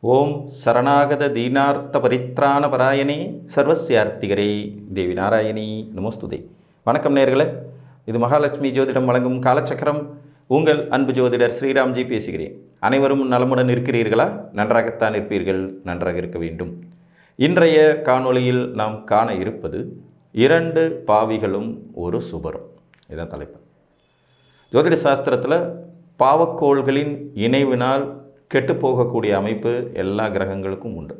ஓம் சரணாகத தீனார்த்த பரித்ராண பராயணே சர்வசியார்த்திகரே தேவி நாராயணி நமஸ்துதே. வணக்கம் நேயர்களே, இது மகாலட்சுமி ஜோதிடம் வழங்கும் காலச்சக்கரம். உங்கள் அன்பு ஜோதிடர் ஸ்ரீராம்ஜி பேசுகிறேன். அனைவரும் நலமுடன் இருக்கிறீர்களா? நன்றாகத்தான் இருப்பீர்கள், நன்றாக இருக்க வேண்டும். இன்றைய காணொளியில் நாம் காண இருப்பது 2 பாவிகளும் ஒரு சுபரும். இதுதான் தலைப்பு. ஜோதிட சாஸ்திரத்தில் பாவக்கோள்களின் இணைவினால் கெட்டுப்போகக்கூடிய அமைப்பு எல்லா கிரகங்களுக்கும் உண்டு.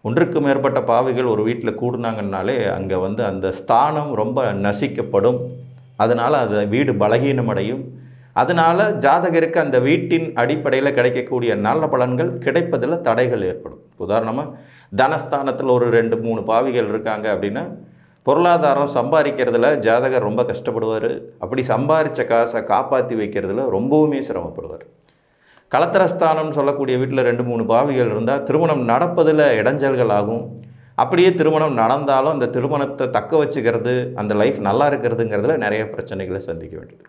ஒன்றுக்கு மேற்பட்ட பாவிகள் ஒரு வீட்டில் கூடுனாங்கன்னாலே அங்கே அந்த ஸ்தானம் ரொம்ப நசிக்கப்படும். அதனால் அது வீடு பலகீனமடையும். அதனால் ஜாதகருக்கு அந்த வீட்டின் அடிப்படையில் கிடைக்கக்கூடிய நல்ல பலன்கள் கிடைப்பதில் தடைகள் ஏற்படும். உதாரணமாக தனஸ்தானத்தில் ஒரு 2-3 பாவிகள் இருக்காங்க அப்படின்னா பொருளாதாரம் சம்பாதிக்கிறதுல ஜாதகர் ரொம்ப கஷ்டப்படுவார். அப்படி சம்பாதித்த காசை காப்பாற்றி வைக்கிறதுல ரொம்பவுமே சிரமப்படுவார். களத்திரஸ்தானம்னு சொல்லக்கூடிய வீட்டில் 2-3 பாவிகள் இருந்தால் திருமணம் நடப்பதில் இடைஞ்சல்கள் ஆகும். அப்படியே திருமணம் நடந்தாலும் அந்த திருமணத்தை தக்க வச்சுக்கிறது, அந்த லைஃப் நல்லா இருக்கிறதுங்கிறதுல நிறைய பிரச்சனைகளை சந்திக்க வேண்டியது.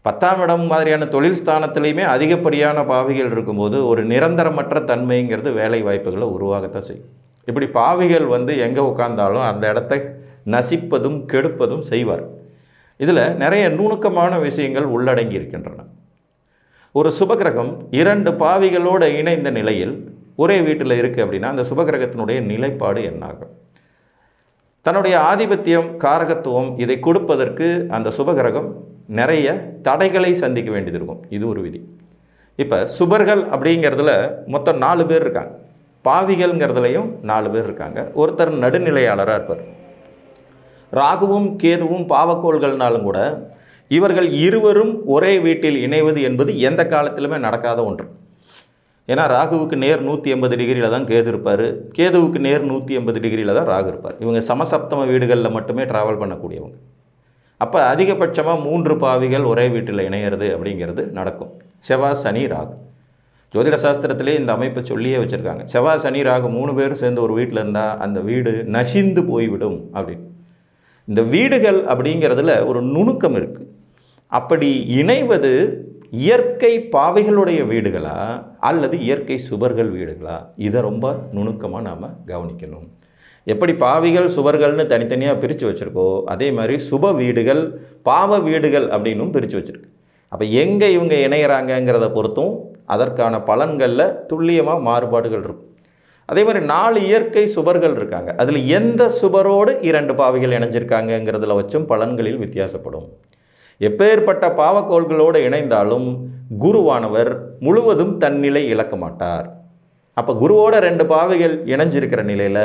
10ஆம் இடம் மாதிரியான தொழில் ஸ்தானத்துலேயுமே அதிகப்படியான பாவிகள் இருக்கும்போது ஒரு நிரந்தரமற்ற தன்மைங்கிறது வேலை வாய்ப்புகளை உருவாகத்தான் செய்யும். இப்படி பாவிகள் எங்கே உட்கார்ந்தாலும் அந்த இடத்தை நசிப்பதும் கெடுப்பதும் செய்வார். இதில் நிறைய நுணுக்கமான விஷயங்கள் உள்ளடங்கி இருக்கின்றன. ஒரு சுபகிரகம் 2 பாவிகளோடு இணைந்த நிலையில் ஒரே வீட்டில் இருக்குது அப்படின்னா அந்த சுபகிரகத்தினுடைய நிலைப்பாடு என்னாகும்? தன்னுடைய ஆதிபத்தியம், காரகத்துவம் இதை கொடுப்பதற்கு அந்த சுபகிரகம் நிறைய தடைகளை சந்திக்க வேண்டியது இருக்கும். இது ஒரு விதி. இப்போ சுபர்கள் அப்படிங்கிறதுல மொத்தம் 4 பேர் இருக்காங்க. பாவிகள்ங்கிறதுலையும் 4 பேர் இருக்காங்க. ஒருத்தர் நடுநிலையாளராக இருப்பார். ராகுவும் கேதுவும் பாவக்கோள்கள்னாலும் கூட இவர்கள் இருவரும் ஒரே வீட்டில் இணைவது என்பது எந்த காலத்திலுமே நடக்காத ஒன்று. ஏன்னா ராகுவுக்கு நேர் 180 டிகிரியில் தான் கேது இருப்பார், கேதுவுக்கு நேர் 180 டிகிரியில் தான் ராகு இருப்பார். இவங்க சமசப்தம வீடுகளில் மட்டுமே ட்ராவல் பண்ணக்கூடியவங்க. அப்போ அதிகபட்சமாக 3 பாவிகள் ஒரே வீட்டில் இணையிறது அப்படிங்கிறது நடக்கும். செவ்வாய், சனி, ராகு. ஜோதிட சாஸ்திரத்திலே இந்த அமைப்பை சொல்லியே வச்சுருக்காங்க. செவ்வாய், சனி, ராகு 3 பேரும் சேர்ந்து ஒரு வீட்டில் இருந்தால் அந்த வீடு நசிந்து போய்விடும் அப்படின்னு. இந்த வீடுகள் அப்படிங்கிறதுல ஒரு நுணுக்கம் இருக்குது. அப்படி இணைவது இயற்கை பாவைகளுடைய வீடுகளா அல்லது இயற்கை சுபர்கள் வீடுகளா? இதை ரொம்ப நுணுக்கமாக நாம் கவனிக்கணும். எப்படி பாவிகள் சுபர்கள்னு தனித்தனியாக பிரித்து வச்சுருக்கோ அதே மாதிரி சுப வீடுகள் பாவ வீடுகள் அப்படின்னும் பிரித்து வச்சுருக்கு. அப்போ எங்கே இவங்க இணையிறாங்கங்கிறத பொறுத்தும் அதற்கான பலன்களில் துல்லியமாக மாறுபாடுகள் இருக்கும். அதே மாதிரி 4 இயற்கை சுபர்கள் இருக்காங்க. அதில் எந்த சுபரோடு 2 பாவிகள் இணைஞ்சிருக்காங்கங்கிறதுல வச்சும் பலன்களில் வித்தியாசப்படும். எப்பேற்பட்ட பாவக்கோள்களோடு இணைந்தாலும் குருவானவர் முழுவதும் தன்னிலை இழக்க மாட்டார். அப்போ குருவோட 2 பாவிகள் இணைஞ்சிருக்கிற நிலையில்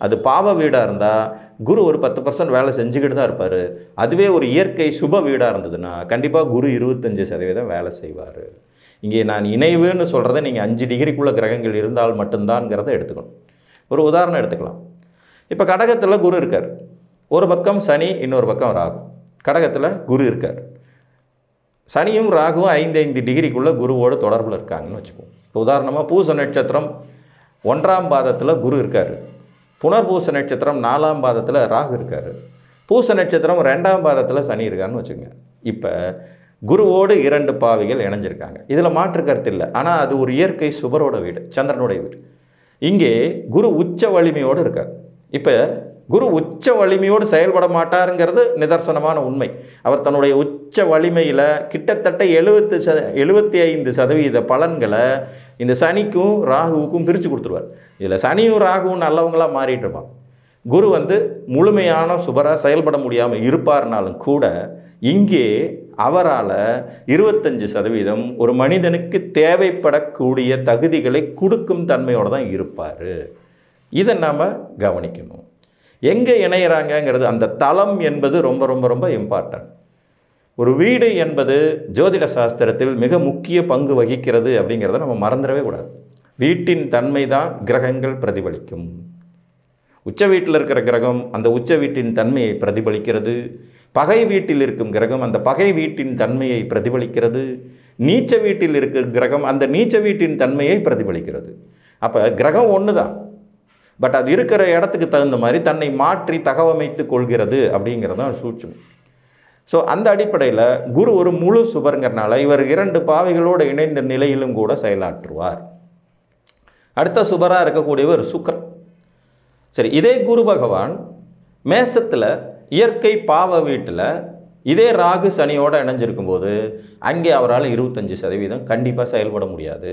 அது பாவ வீடாக இருந்தால் குரு ஒரு 10% வேலை செஞ்சுக்கிட்டு தான் இருப்பார். அதுவே ஒரு இயற்கை சுப வீடாக இருந்ததுன்னா கண்டிப்பாக குரு 25% வேலை செய்வார். இங்கே நான் இணைவுன்னு சொல்கிறத நீங்கள் 5 டிகிரிக்குள்ள கிரகங்கள் இருந்தால் மட்டும்தான்ங்கிறத எடுத்துக்கணும். ஒரு உதாரணம் எடுத்துக்கலாம். இப்போ கடகத்தில் குரு இருக்கார், ஒரு பக்கம் சனி, இன்னொரு பக்கம் ராகு. கடகத்தில் குரு இருக்கார். சனியும் ராகுவும் 5 டிகிரிக்குள்ளே குருவோடு தொடர்பில் இருக்காங்கன்னு வச்சுக்குவோம். இப்போ உதாரணமாக பூச நட்சத்திரம் 1ஆம் பாதத்தில் குரு இருக்கார், புனர்பூச நட்சத்திரம் 4ஆம் பாதத்தில் ராகு இருக்கார், பூச நட்சத்திரம் 2ஆம் பாதத்தில் சனி இருக்காருன்னு வச்சுக்கோங்க. இப்போ குருவோடு 2 பாவிகள் இணைஞ்சிருக்காங்க. இதில் மாற்று கருத்து இல்லை. ஆனால் அது ஒரு இயற்கை சுபரோட வீடு, சந்திரனுடைய வீடு. இங்கே குரு உச்ச வலிமையோடு இருக்கார். இப்போ குரு உச்ச வலிமையோடு செயல்பட மாட்டாருங்கிறது நிதர்சனமான உண்மை. அவர் தன்னுடைய உச்ச வலிமையில் கிட்டத்தட்ட 75% பலன்களை இந்த சனிக்கும் ராகுவுக்கும் பிரித்து கொடுத்துருவார். இதில் சனியும் ராகுவும் நல்லவங்களாக மாறிட்டு இருப்பான். குரு முழுமையான சுபராக செயல்பட முடியாமல் இருப்பார்னாலும் கூட இங்கே அவரால் 25% ஒரு மனிதனுக்கு தேவைப்படக்கூடிய தகுதிகளை கொடுக்கும் தன்மையோடு தான் இருப்பார். இதை நாம் கவனிக்கணும். எங்கே இணையிறாங்கங்கிறது, அந்த தளம் என்பது ரொம்ப ரொம்ப ரொம்ப இம்பார்ட்டன்ட். ஒரு வீடு என்பது ஜோதிட சாஸ்திரத்தில் மிக முக்கிய பங்கு வகிக்கிறது அப்படிங்கிறத நம்ம மறந்துடவே கூடாது. வீட்டின் தன்மை தான் கிரகங்கள் பிரதிபலிக்கும். உச்ச வீட்டில் இருக்கிற கிரகம் அந்த உச்ச வீட்டின் தன்மையை பிரதிபலிக்கிறது. பகை வீட்டில் இருக்கும் கிரகம் அந்த பகை வீட்டின் தன்மையை பிரதிபலிக்கிறது. நீச்ச வீட்டில் இருக்கிற கிரகம் அந்த நீச்ச வீட்டின் தன்மையை பிரதிபலிக்கிறது. அப்போ கிரகம் ஒன்று தான், பட் அது இருக்கிற இடத்துக்கு தகுந்த மாதிரி தன்னை மாற்றி தகவமைத்து கொள்கிறது அப்படிங்கிறது தான் சூட்சம். ஸோ அந்த அடிப்படையில் குரு ஒரு முழு சுபருங்கிறனால இவர் 2 பாவிகளோடு இணைந்த நிலையிலும் கூட செயலாற்றுவார். அடுத்த சுபராக இருக்கக்கூடியவர் சுக்கிரன். சரி, இதே குரு பகவான் மேசத்தில் இயற்கை பாவ வீட்டில் இதே ராகு சனியோடு இணைஞ்சிருக்கும் போது அங்கே அவரால் 25% கண்டிப்பாக செயல்பட முடியாது.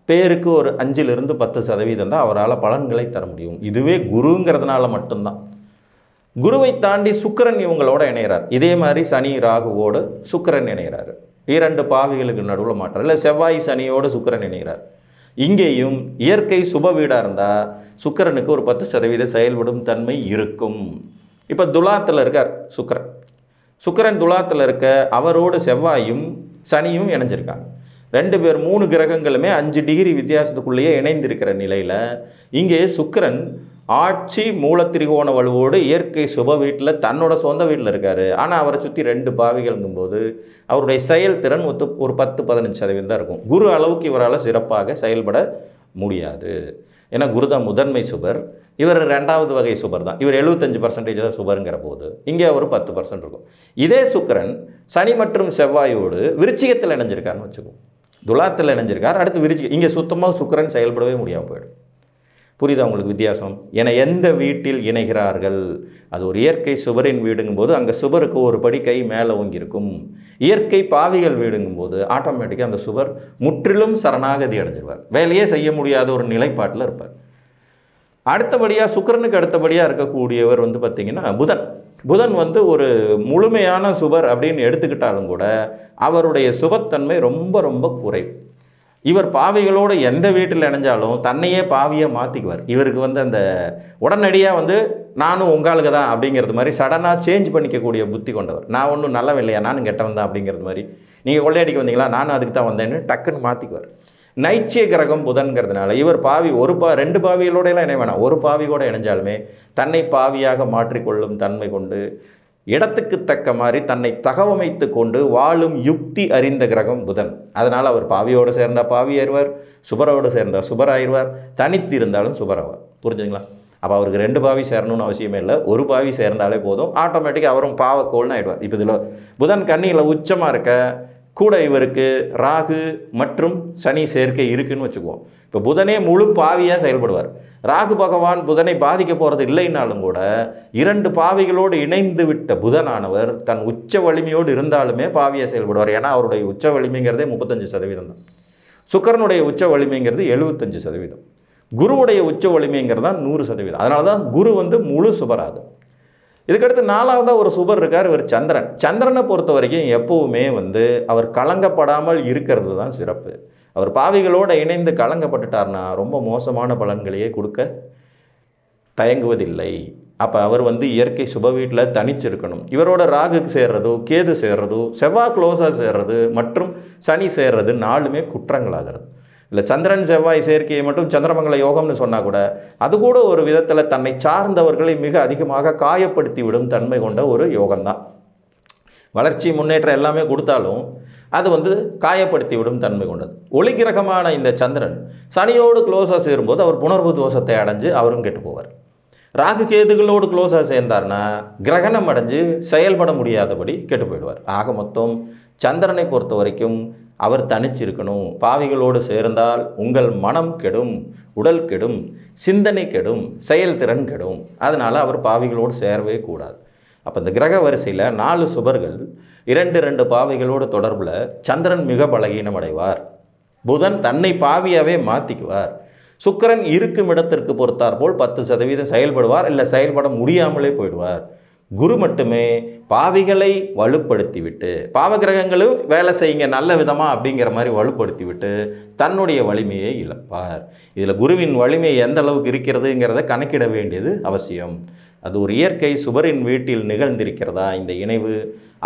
பேருக்கு ஒரு 5லிருந்து 10% தான் அவரால் பலன்களை தர முடியும். இதுவே குருங்கிறதுனால மட்டும்தான். குருவை தாண்டி சுக்கிரன் இவங்களோட இணைகிறார். இதே மாதிரி சனி ராகுவோடு சுக்கிரன் இணைகிறார். 2 பாவிகளுக்கு நடுவில் மாற்றம். இல்லை செவ்வாய் சனியோடு சுக்கிரன் இணைகிறார். இங்கேயும் இயற்கை சுப வீடாக இருந்தால் சுக்கிரனுக்கு ஒரு 10% செயல்படும் தன்மை இருக்கும். இப்போ துலாத்தில் இருக்கார் சுக்கிரன். சுக்கிரன் துலாத்தில் இருக்க அவரோடு செவ்வாயும் சனியும் இணைஞ்சிருக்காங்க. 2 பேர் 3 கிரகங்களுமே 5 டிகிரி வித்தியாசத்துக்குள்ளேயே இணைந்திருக்கிற நிலையில் இங்கே சுக்கிரன் ஆட்சி மூலத்திரிகோண வலுவோடு இயற்கை சுப வீட்டில் தன்னோட சொந்த வீட்டில் இருக்கார். ஆனால் அவரை சுற்றி 2 பாவிகள்ங்கும்போது அவருடைய செயல்திறன் ஒரு 10-15% தான் இருக்கும். குரு அளவுக்கு இவரால் சிறப்பாக செயல்பட முடியாது. ஏன்னா குரு தான் முதன்மை சுபர், இவர் 2வது வகை சுபர் தான். இவர் 75% தான் சுபருங்கிற போது இங்கே அவர் 10% இருக்கும். இதே சுக்கிரன் சனி மற்றும் செவ்வாயோடு விருச்சிகத்தில் இணைஞ்சிருக்காருன்னு வச்சுக்கோம். துலாத்தில் இணைஞ்சிருக்கார், அடுத்து விருச்சிகம். இங்கே சுத்தமாக சுக்கிரன் செயல்படவே முடியாமல் போயிடும். புரியுதா உங்களுக்கு வித்தியாசம்? ஏன்னா எந்த வீட்டில் இணைகிறார்கள், அது ஒரு இயற்கை சுபரின் வீடுங்கும்போது அங்கே சுபருக்கு ஒரு படி கை மேலே ஓங்கியிருக்கும். இயற்கை பாவிகள் வீடுங்கும்போது ஆட்டோமேட்டிக்காக அந்த சுபர் முற்றிலும் சரணாகதி அடைஞ்சிருவார். வேலையே செய்ய முடியாத ஒரு நிலைப்பாட்டில் இருப்பார். அடுத்தபடியாக சுக்கிரனுக்கு அடுத்தபடியாக இருக்கக்கூடியவர் பார்த்திங்கன்னா புதன். புதன் ஒரு முழுமையான சுபர் அப்படின்னு எடுத்துக்கிட்டாலும் கூட அவருடைய சுபத்தன்மை ரொம்ப ரொம்ப குறைவு. இவர் பாவிகளோடு எந்த வீட்டில் இணைஞ்சாலும் தன்னையே பாவியாக மாற்றிக்குவார். இவருக்கு அந்த உடனடியாக நானும் உங்களுக்கு தான் அப்படிங்கிறது மாதிரி சடனாக சேஞ்ச் பண்ணிக்கக்கூடிய புத்தி கொண்டவர். நான் ஒன்றும் நல்லவன் இல்லையா, நானும் கெட்டவன் தான் அப்படிங்கிறது மாதிரி. நீங்கள் கொள்ளையடிக்க வந்தீங்களா, நானும் அதுக்கு தான் வந்தேன்னு டக்குன்னு மாற்றிக்குவார். நைச்சிய கிரகம் புதன்கிறதுனால இவர் பாவி 2 பாவிகளோடையெல்லாம் இணை வேணாம், ஒரு பாவி கூட இணைஞ்சாலுமே தன்னை பாவியாக மாற்றிக்கொள்ளும் தன்மை கொண்டு இடத்துக்கு தக்க மாதிரி தன்னை தகவமைத்து கொண்டு வாழும் யுக்தி அறிந்த கிரகம் புதன். அதனால் அவர் பாவியோடு சேர்ந்தால் பாவி ஆயிடுவார், சுபரோடு சேர்ந்தால் சுபர் ஆயிடுவார், தனித்து இருந்தாலும் சுபராவார். புரிஞ்சுங்களா? அப்போ அவருக்கு 2 பாவி சேரணும்னு அவசியமே இல்லை, ஒரு பாவி சேர்ந்தாலே போதும், ஆட்டோமேட்டிக்காக அவரும் பாவக்கோள்னு ஆயிடுவார். இப்போ இதில் புதன் கன்னியில் உச்சமாக இருக்க கூட இவருக்கு ராகு மற்றும் சனி சேர்க்கை இருக்குன்னு வச்சுக்குவோம். இப்போ புதனே முழு பாவியாக செயல்படுவார். ராகு பகவான் புதனை பாதிக்க போகிறது இல்லைன்னாலும் கூட 2 பாவிகளோடு இணைந்து விட்ட புதனானவர் தன் உச்ச வலிமையோடு இருந்தாலுமே பாவியாக செயல்படுவார். ஏன்னா அவருடைய உச்ச வலிமைங்கிறதே 35% தான். சுக்கிரனுடைய உச்ச வலிமைங்கிறது 75%. குருவுடைய உச்ச வலிமைங்கிறது தான் 100%. அதனால தான் குரு முழு சுபராது. இதுக்கடுத்து 4வதாக ஒரு சுபர் இருக்கார், இவர் சந்திரன். சந்திரனை பொறுத்த வரைக்கும் எப்போவுமே அவர் கலங்கப்படாமல் இருக்கிறது தான் சிறப்பு. அவர் பாவிகளோடு இணைந்து கலங்கப்பட்டுட்டார்னா ரொம்ப மோசமான பலன்களையே கொடுக்க தயங்குவதில்லை. அப்போ அவர் இயற்கை சுப வீட்டில் தனிச்சிருக்கணும். இவரோட ராகு சேர்றதோ கேது சேர்றதோ செவ்வாய் க்ளோஸாக சேர்றது மற்றும் சனி சேர்றது 4மே குற்றங்களாகிறது. இல்லை சந்திரன் செவ்வாய் சேர்க்கையை மட்டும் சந்திரமங்கல யோகம்னு சொன்னால் கூட அது கூட ஒரு விதத்தில் தன்னை சார்ந்தவர்களை மிக அதிகமாக காயப்படுத்தி விடும் தன்மை கொண்ட ஒரு யோகம்தான். வளர்ச்சி முன்னேற்றம் எல்லாமே கொடுத்தாலும் அது காயப்படுத்தி விடும் தன்மை கொண்டது. ஒளி கிரகமான இந்த சந்திரன் சனியோடு க்ளோஸாக சேரும்போது அவர் புணர்வு தோஷத்தை அடைஞ்சு அவரும் கெட்டு போவார். ராகு கேதுகளோடு க்ளோஸாக சேர்ந்தார்னா கிரகணம் அடைஞ்சு செயல்பட முடியாதபடி கெட்டு போயிடுவார். ஆக மொத்தம் சந்திரனை பொறுத்த வரைக்கும் அவர் தனிச்சிருக்கணும். பாவிகளோடு சேர்ந்தால் உங்கள் மனம் கெடும், உடல் கெடும், சிந்தனை கெடும், செயல்திறன் கெடும். அதனால் அவர் பாவிகளோடு சேரவே கூடாது. அப்போ இந்த கிரக வரிசையில் 4 சுபர்கள் 2 பாவிகளோடு தொடர்பில் சந்திரன் மிக பலகீனம் அடைவார். புதன் தன்னை பாவியாகவே மாற்றிக்குவார். சுக்கிரன் இருக்கும் இடத்திற்கு பொறுத்தாற்போல் 10% செயல்படுவார், இல்லை செயல்பட முடியாமலே போயிடுவார். குரு மட்டுமே பாவிகளை வலுப்படுத்தி விட்டு, பாவகிரகங்களும் வேலை செய்யுங்க நல்ல விதமாக அப்படிங்கிற மாதிரி வலுப்படுத்தி விட்டு தன்னுடைய வலிமையை இழப்பார். இதில் குருவின் வலிமை எந்த அளவுக்கு இருக்கிறதுங்கிறத கணக்கிட வேண்டியது அவசியம். அது ஒரு இயற்கை சுபரின் வீட்டில் நிகழ்ந்திருக்கிறதா இந்த இணைவு,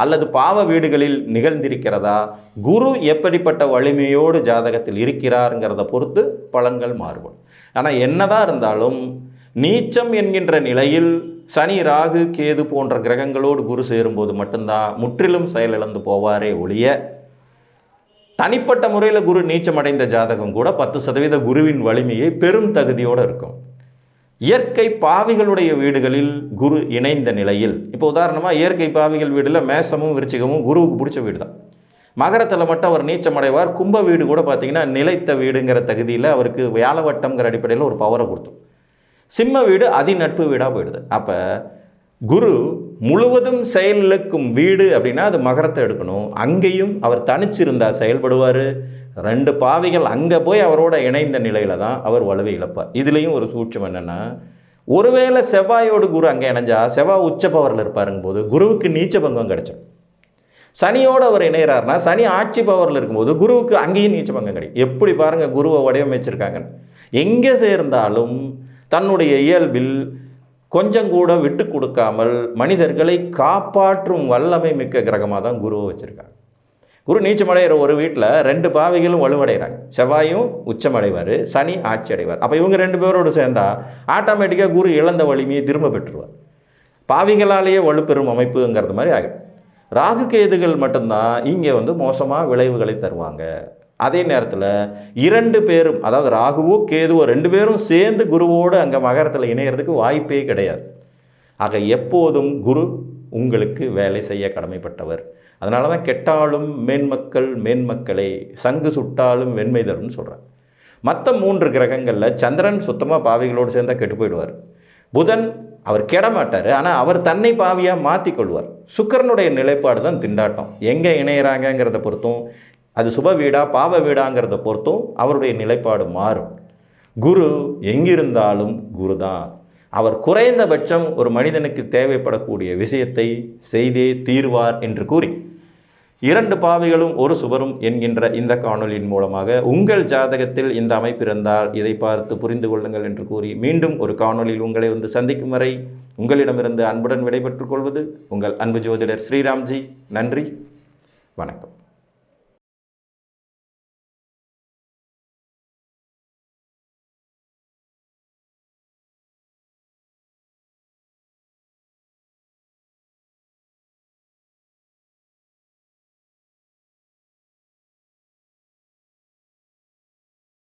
அல்லது பாவ வீடுகளில் நிகழ்ந்திருக்கிறதா, குரு எப்படிப்பட்ட வலிமையோடு ஜாதகத்தில் இருக்கிறாருங்கிறத பொறுத்து பலன்கள் மாறுபடும். ஆனால் என்னதான் இருந்தாலும் நீச்சம் என்கின்ற நிலையில் சனி ராகு கேது போன்ற கிரகங்களோடு குரு சேரும்போது மட்டும்தான் முற்றிலும் செயலிழந்து போவாரே ஒழிய, தனிப்பட்ட முறையில் குரு நீச்சமடைந்த ஜாதகம் கூட 10% குருவின் வலிமையை பெரும் தகுதியோடு இருக்கும். இயற்கை பாவிகளுடைய வீடுகளில் குரு இணைந்த நிலையில், இப்போ உதாரணமாக இயற்கை பாவிகள் வீடில் மேசமும் விருச்சிகமும் குருவுக்கு பிடிச்ச வீடு தான். மகரத்தில் மட்டும் அவர் நீச்சமடைவார். கும்ப வீடு கூட பார்த்திங்கன்னா நிலைத்த வீடுங்கிற தகுதியில் அவருக்கு வியாழவட்டம்ங்கிற அடிப்படையில் ஒரு பவரை கொடுத்தோம். சிம்ம வீடு அதிநட்பு வீடாக போயிடுது. அப்போ குரு முழுவதும் செயலிழக்கும் வீடு அப்படின்னா அது மகரத்தை எடுக்கணும். அங்கேயும் அவர் தனிச்சிருந்தால் செயல்படுவார். 2 பாவிகள் அங்கே போய் அவரோட இணைந்த நிலையில் தான் அவர் வலுவை இழப்பார். இதுலேயும் ஒரு சூட்சம் என்னென்னா, ஒருவேளை செவ்வாயோடு குரு அங்கே இணைஞ்சா செவ்வாய் உச்ச பவரில் இருப்பாருங்க போது குருவுக்கு நீச்ச பங்கம் கிடைச்சிடும். சனியோடு அவர் இணைகிறார்னா சனி ஆட்சி பவரில் இருக்கும்போது குருவுக்கு அங்கேயும் நீச்ச பங்கம் கிடைக்கும். எப்படி பாருங்கள் குருவை வடிவமைச்சிருக்காங்கன்னு. எங்கே சேர்ந்தாலும் தன்னுடைய இயல்பில் கொஞ்சம் கூட விட்டு கொடுக்காமல் மனிதர்களை காப்பாற்றும் வல்லமை மிக்க கிரகமாக தான் குருவை வச்சுருக்காங்க. குரு நீச்சமடைகிற ஒரு வீட்டில் 2 பாவிகளும் வலுவடைகிறாங்க. செவ்வாயும் உச்சமடைவார், சனி ஆட்சி அடைவார். அப்போ இவங்க 2 பேரோடு சேர்ந்தால் ஆட்டோமேட்டிக்காக குரு இழந்த வலிமையை திரும்ப பெற்றுருவார். பாவிகளாலேயே வலுப்பெறும் அமைப்புங்கிறது மாதிரி ஆகிடும். ராகு கேதுகள் மட்டும்தான் இங்கே மோசமாக விளைவுகளை தருவாங்க. அதே நேரத்தில் 2 பேரும், அதாவது ராகுவோ கேதுவோ 2 பேரும் சேர்ந்து குருவோடு அங்கே மகரத்தில் இணைகிறதுக்கு வாய்ப்பே கிடையாது. ஆக எப்போதும் குரு உங்களுக்கு வேலை செய்ய கடமைப்பட்டவர். அதனால தான் கெட்டாலும் மேன்மக்கள் மேன்மக்களே, சங்கு சுட்டாலும் வெண்மை தரும்னு சொல்கிறார். மற்ற 3 கிரகங்களில் சந்திரன் சுத்தமாக பாவிகளோடு சேர்ந்தால் கெட்டு போயிடுவார். புதன் அவர் கெட மாட்டார், ஆனால் அவர் தன்னை பாவியாக மாற்றிக்கொள்வார். சுக்கிரனுடைய நிலைப்பாடு தான் திண்டாட்டம். எங்கே இணையிறாங்கங்கிறத பொறுத்தும், அது சுப வீடா பாவ வீடாங்கிறத பொறுத்தும் அவருடைய நிலைப்பாடு மாறும். குரு எங்கிருந்தாலும் குரு தான். அவர் குறைந்தபட்சம் ஒரு மனிதனுக்கு தேவைப்படக்கூடிய விஷயத்தை செய்தே தீர்வார் என்று கூறி 2 பாவிகளும் ஒரு சுபரும் என்கின்ற இந்த காணொலியின் மூலமாக உங்கள் ஜாதகத்தில் இந்த அமைப்பு இருந்தால் இதை பார்த்து புரிந்து கொள்ளுங்கள் என்று கூறி மீண்டும் ஒரு காணொலியில் உங்களை சந்திக்கும் வரை உங்களிடமிருந்து அன்புடன் விடைபெற்றுக் கொள்வது உங்கள் அன்பு ஜோதிடர் ஸ்ரீராம்ஜி. நன்றி, வணக்கம்.